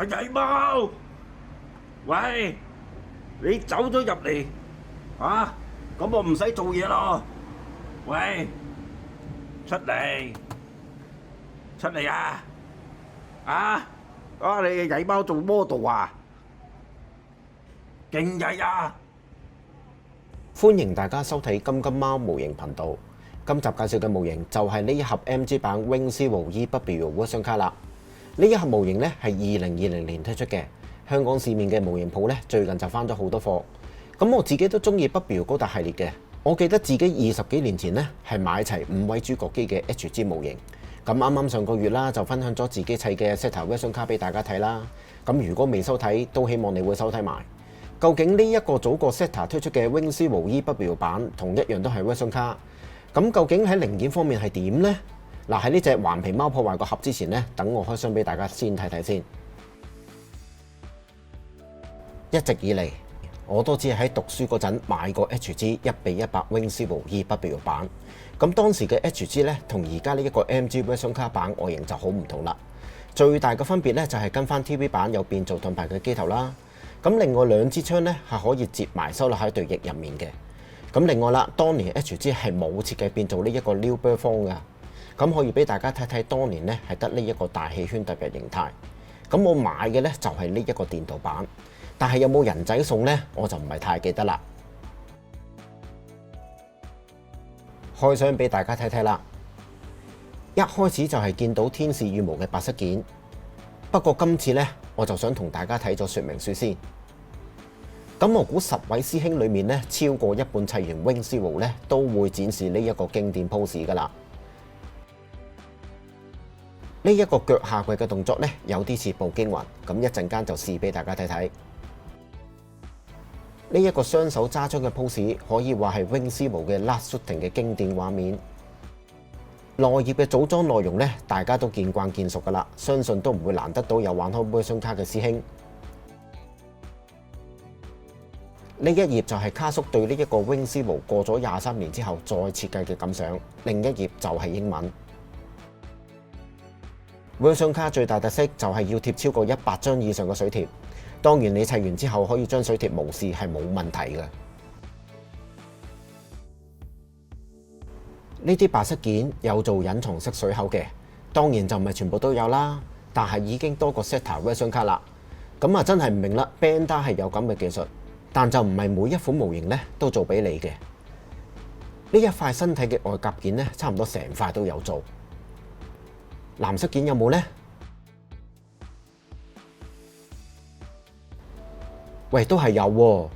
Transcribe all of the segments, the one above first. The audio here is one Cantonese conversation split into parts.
阿曳貓，喂，你走咗入嚟啊？咁我唔使做嘢咯。喂，出嚟，出嚟啊！啊，你嘅曳貓做 model 啊？勁曳啊！歡迎大家收睇金金貓模型頻道。今集介紹嘅模型就係呢一盒 MG 版 Wing Zero EW Version 卡啦。呢一盒模型咧係2020年推出嘅，香港市面嘅模型鋪咧最近就翻咗好多貨。咁我自己都中意 W 高達系列嘅，我記得自己20幾年前咧係買齊5位主角機嘅 HG 模型。咁啱啱上個月啦就分享咗自己砌嘅 Zeta Version 卡俾大家睇啦。咁如果未收睇，都希望你會收睇埋。究竟呢一個早過 Zeta 推出嘅 Wing Zero EW 版同一樣都係 Version 卡，咁究竟喺零件方面係點呢？嗱，喺呢隻頑皮貓破壞個盒之前呢，等我開箱俾大家先睇睇先。一直以嚟我都只係喺讀書嗰陣買過 HG 1:100 Wing Zero EW 版，咁當時嘅 HG 咧同而家呢一個 MG Version 卡版外形就好唔同啦。最大嘅分別咧就係跟翻 TV 版有變做盾牌嘅機頭啦。咁另外兩支槍咧係可以接埋收落喺對翼入面嘅。咁另外啦，當年 HG 係冇設計變做呢一個 New Bird 方㗎。咁可以俾大家睇睇，當年咧係得呢一個大氣圈特別形態。咁我買嘅咧就係呢一個電鍍版，但係有冇人仔送呢？我就唔係太記得啦。開箱俾大家睇睇啦。一開始就係見到天使羽毛嘅白色件，不過今次呢，我就想同大家睇咗說明書先。咁我估10位師兄裏面咧，超過一半砌完 Wing Zero 咧，都會展示呢一個經典 pose 噶啦。呢一個腳下跪嘅動作咧，有啲似步驚雲，咁一陣間就試俾大家睇睇。呢一個雙手揸槍嘅 pose 可以話係 Wing Zero 嘅 Last Shooting 嘅經典畫面。內頁嘅組裝內容咧，大家都見慣見熟噶啦，相信都唔會難得到有玩開 Version 卡嘅師兄。呢一頁就係卡叔對呢一個 Wing Zero 過咗23年之後再設計嘅感想，另一頁就係英文。Version 卡最大特色就係要貼超過100張以上嘅水貼，當然你砌完之後可以將水貼無視係冇問題嘅。呢啲白色件有做隱藏式水口嘅，當然就唔係全部都有啦，但係已經多過 Zeta Version 卡啦。咁啊真係唔明啦 ，Bandai 係有咁嘅技術。但就唔係每一款模型咧都做俾你嘅。呢一塊身體嘅外夾件咧，差唔多成塊都有做。藍色件有冇呢？喂，都係有喎。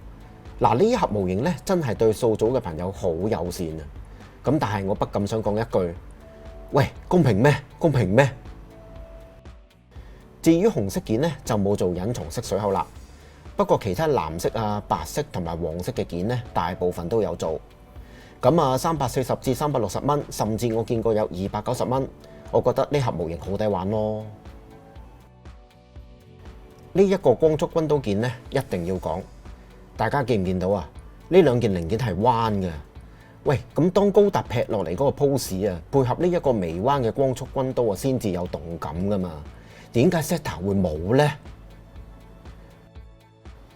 嗱，呢一盒模型咧，真係對掃組嘅朋友好友善啊。咁但係我不禁想講一句：喂，公平咩？公平咩？至於紅色件咧，就冇做隱藏式水口啦。不過其他藍色啊、白色同埋黃色嘅件呢，大部分都有做。咁啊，340至360蚊，甚至我見過有290蚊。我覺得呢盒模型好抵玩咯。呢一個光速軍刀件呢，一定要講。大家見唔見到啊？呢兩件零件係彎嘅。喂，咁當高達劈落嚟嗰個 pose 啊，配合呢一個微彎嘅光速軍刀啊，先至有動感噶嘛。點解 Zeta 會冇呢？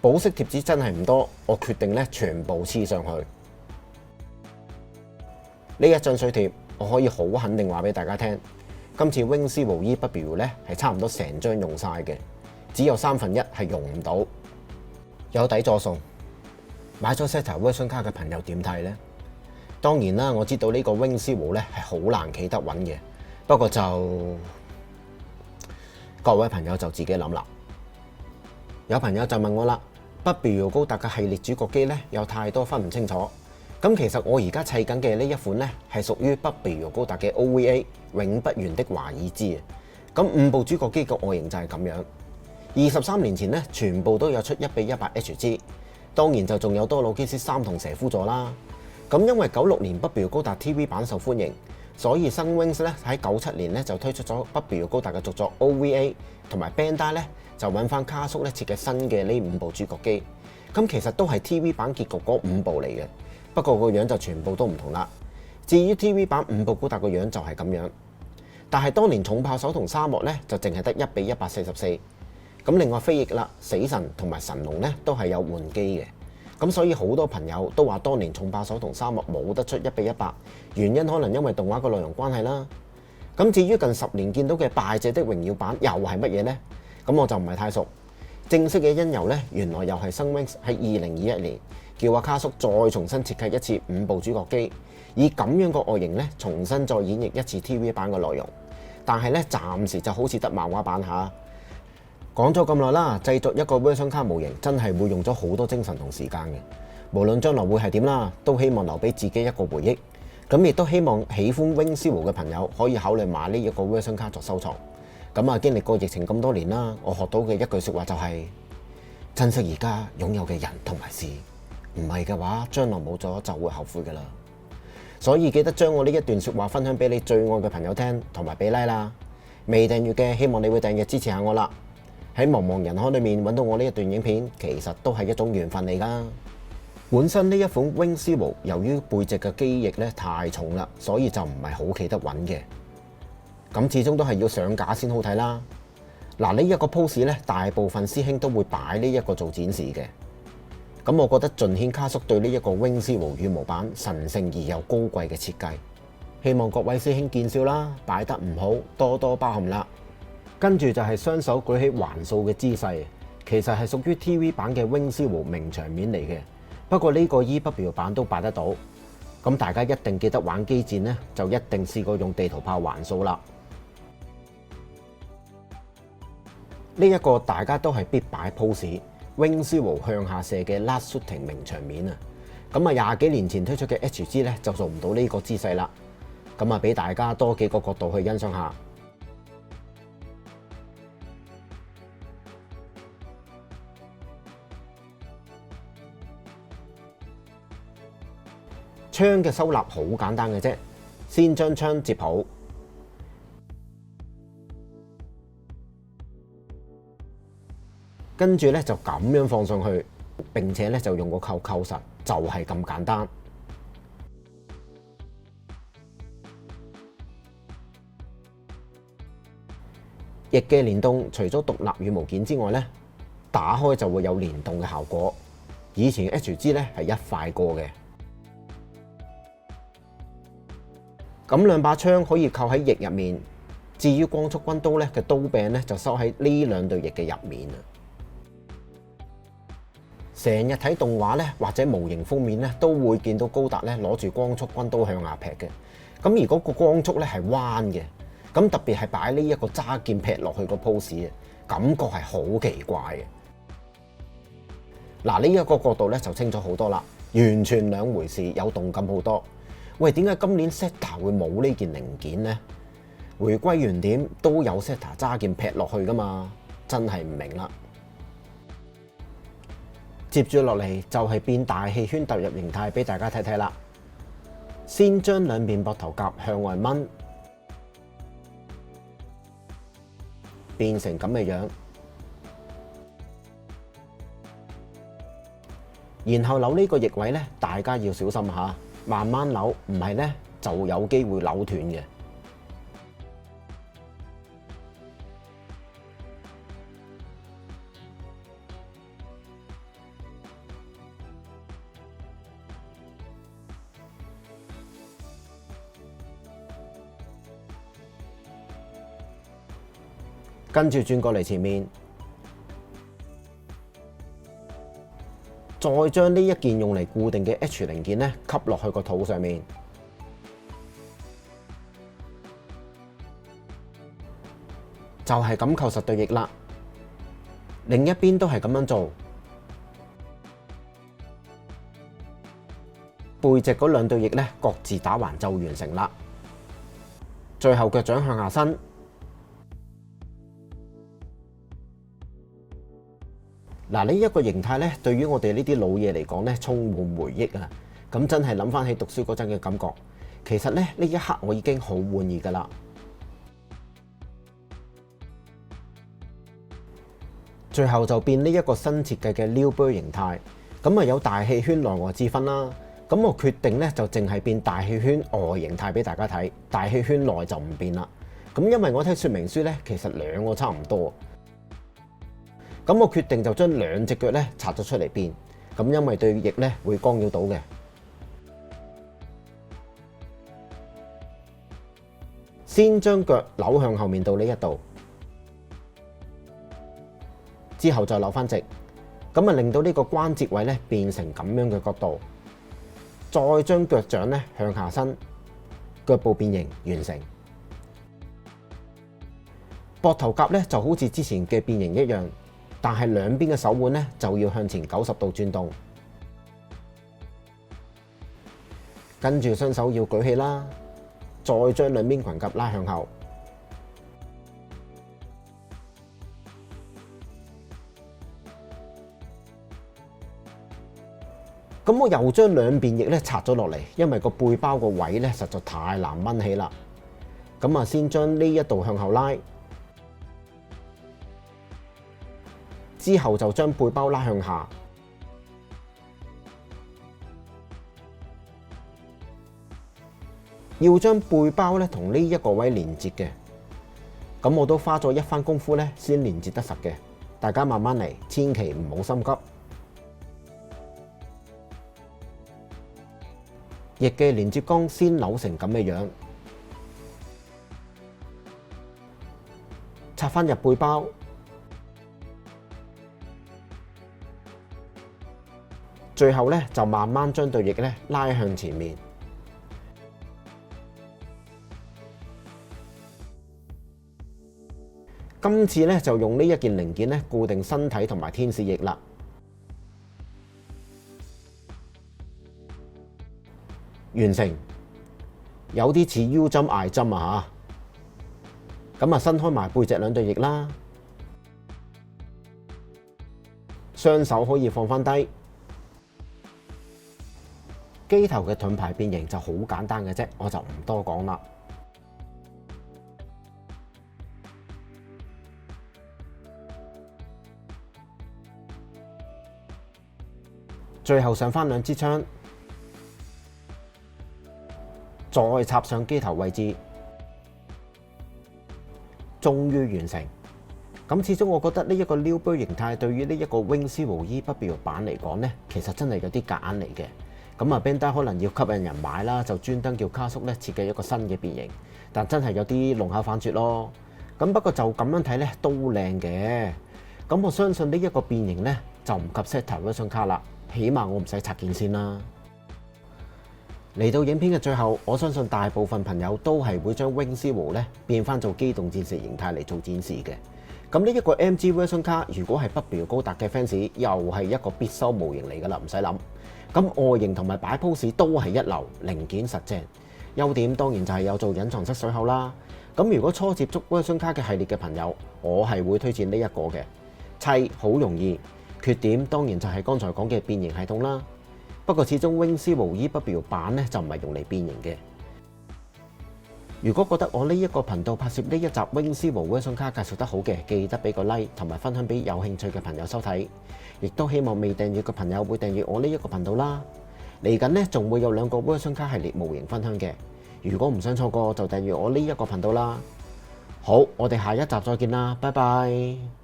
保色貼紙真係唔多，我決定咧全部黐上去。呢一張水貼，我可以好肯定話俾大家聽，今次 Wing Zero EW 咧係差唔多成張用晒嘅，只有1/3係用唔到。有底座送，買咗 Zeta Version 卡嘅朋友點睇呢？當然啦，我知道呢個 Wing Zero 咧係好難企得穩嘅，不過就各位朋友就自己諗啦。有朋友就問我啦。W 高達嘅系列主角機咧有太多分唔清楚，咁其實我而家砌緊嘅呢一款咧係屬於 W 高達嘅 OVA 永不完的華爾茲啊。咁5部主角機嘅外形就係咁樣。23年前咧全部都有出1:100 HG， 當然就仲有多魯基斯3同蛇夫座啦。咁因為96年 W 高達 TV 版受歡迎，所以新 Wings 咧喺97年咧就推出咗 W 高達嘅續作 OVA， 同埋 Bandai 咧就揾翻卡叔咧設計新嘅呢5部主角機。咁其實都係 TV 版結局嗰5部嚟嘅，不過個樣就全部都唔同啦。至於 TV 版5部高達個樣就係咁樣，但係當年重炮手同沙漠咧就淨係得1:144。咁另外飛翼啦、死神同埋神龍咧都係有換機嘅。咁所以好多朋友都話當年重炮手同沙漠冇得出1:100，原因可能因為動畫個內容關係啦。咁至於近10年見到嘅敗者的榮耀版又係乜嘢呢？咁我就唔係太熟。正式嘅因由呢，原來又係新 Wings 喺2021年叫阿卡叔再重新設計一次5部主角機，以咁樣個外形呢重新再演繹一次 TV 版嘅內容。但係呢，暫時就好似得漫畫版下。講咗咁耐啦，製作一個 version 卡模型真係會用咗好多精神同時間嘅。無論將來會係點啦，都希望留俾自己一個回憶。咁亦都希望喜歡 Wings 嘅朋友可以考慮買呢一個 version 卡作收藏。咁啊，經歷過疫情咁多年啦，我學到嘅一句説話就係珍惜而家擁有嘅人同埋事，唔係嘅話，將來冇咗就會後悔㗎啦。所以記得將我呢一段説話分享俾你最愛嘅朋友聽，同埋俾 like 啦。未訂閱嘅，希望你會訂閱支持下我啦。喺茫茫人海裏面揾到我呢一段影片，其實都係一種緣分嚟㗎。本身呢一款 Wings 由於背脊嘅機翼咧太重啦，所以就唔係好企得穩嘅。咁始終都係要上架先好睇啦。嗱，呢一個 pose 咧，大部分師兄都會擺呢一個做展示嘅。咁我覺得盡顯卡叔對呢一個 Wings 羽毛版神聖而又高貴嘅設計，希望各位師兄見笑啦，擺得唔好多多包涵啦。跟住就係雙手舉起環掃嘅姿勢，其實係屬於 TV 版嘅 Wings 名場面嚟嘅。不過呢個 EW 版都擺得到。咁大家一定記得玩機戰呢，就一定試過用地圖炮環掃啦。呢一個大家都係必擺 pose，Wings 向下射嘅 Last Shooting 名場面啊。咁啊，20幾年前推出嘅 HG 咧就做唔到呢個姿勢啦。咁啊，俾大家多幾個角度去欣賞下。槍嘅收納好簡單嘅啫，先將槍接好，跟住咧就咁樣放上去，並且咧就用個扣扣實，就係咁簡單。翼嘅連動除咗獨立羽毛件之外咧，打開就會有連動嘅效果。以前 HG 咧係一塊過嘅。咁兩把槍可以扣喺翼入面，至於光速軍刀咧嘅刀柄咧就收喺呢兩對翼嘅入面啊。成日睇動畫咧或者模型封面咧都會見到高達咧攞住光速軍刀向下劈嘅。咁而嗰個光速咧係彎嘅，咁特別係擺呢一個揸劍劈落去個 pose 啊，感覺係好奇怪嘅。嗱，呢一個角度咧就清楚好多啦，完全兩回事，有動感好多。喂，點解今年 Zeta 會冇呢件零件呢？回歸原點都有 Zeta 揸劍劈落去噶嘛，真係唔明啦。接住落嚟就係變大氣圈踏入形態俾大家睇睇啦。先將兩邊膊頭甲向外掹，變成咁嘅樣，然後扭呢個翼位咧，大家要小心下。慢慢扭，唔係咧就有機會扭斷嘅。跟住轉過嚟前面，再將呢一件用嚟固定嘅 H 零件咧，吸落去個肚上面，就係咁扣實對翼啦。另一邊都係咁樣做，背脊嗰兩對翼咧，各自打橫就完成啦。最後腳掌向下伸。嗱，呢一個形態咧，對於我哋呢啲老嘢嚟講咧，充滿回憶啊！咁真係諗翻起讀書嗰陣嘅感覺。其實咧，呢一刻我已經好滿意噶啦。最後就變呢一個新設計嘅 New Bird 形態，咁啊有大氣圈內外之分啦。咁我決定咧就淨係變大氣圈外形態俾大家睇，大氣圈內就唔變啦。咁因為我睇說明書咧，其實兩個差唔多。咁我決定就將兩隻腳咧拆咗出嚟變，咁因為對翼咧會干擾到嘅。先將腳扭向後面到呢一度，之後再扭翻直，咁啊令到呢個關節位咧變成咁樣嘅角度，再將腳掌咧向下伸，腳部變形完成。膊頭甲咧就好似之前嘅變形一樣，但係兩邊嘅手腕咧就要向前90度轉動，跟住雙手要舉起啦，再將兩邊裙甲拉向後。咁我又將兩邊翼咧拆咗落嚟，因為個背包個位咧實在太難掹起啦。咁啊，先將呢一度向後拉，之後就將背包拉向下，要將背包咧同呢一個位連接嘅。咁我都花咗一番功夫咧先連接得實嘅，大家慢慢嚟，千祈唔好心急。翼嘅連接桿先扭成咁嘅樣，插返入背包，最後咧就慢慢將對翼咧拉向前面。今次咧就用呢一件零件咧固定身體同埋天使翼啦。完成，有啲似 U 針I針啊嚇！咁啊，伸開埋背脊兩對翼啦，雙手可以放翻低。機頭嘅盾牌變形就好簡單嘅啫，我就唔多講啦。最後上翻兩支槍。再插上機頭位置，終於完成。咁始終我覺得呢一個溜背形態對於呢一個 Wing Zero E W 版嚟講呢，其實真係有啲夾硬嚟嘅。咁啊 Bandai 可能要吸引人買啦，就專登叫卡叔咧設計一個新嘅變形，但真係有啲龍口反拙咯。咁不過就咁樣睇呢都靚嘅。咁我相信呢一個變形呢，就唔及 Zeta Version 卡啦，起碼我唔使拆件先啦。嚟到影片嘅最後，我相信大部分朋友都係會將 Wing Zero 咧變翻做機動戰士形態嚟做展示嘅。咁呢一個 MG Version 卡，如果係 W 高達嘅 fans，又係一個必收模型嚟噶啦，唔使諗。咁外形同埋擺 pose 都係一流，零件實正。優點當然就係有做隱藏式水口啦。咁如果初接觸 Version 卡嘅系列嘅朋友，我係會推薦呢一個嘅，砌好容易。缺點當然就係剛才講嘅變形系統啦。不過始終 Wing Zero EW 版咧就唔係用嚟變形嘅。如果覺得我呢一個頻道拍攝呢一集 Wing Zero Version 卡介紹得好嘅，記得俾個 like 同埋分享俾有興趣嘅朋友收睇。亦都希望未訂閱嘅朋友會訂閱我呢一個頻道啦。嚟緊呢仲會有2個 Version 卡系列模型分享嘅。如果唔想錯過就訂閱我呢一個頻道啦。好，我哋下一集再見啦，拜拜。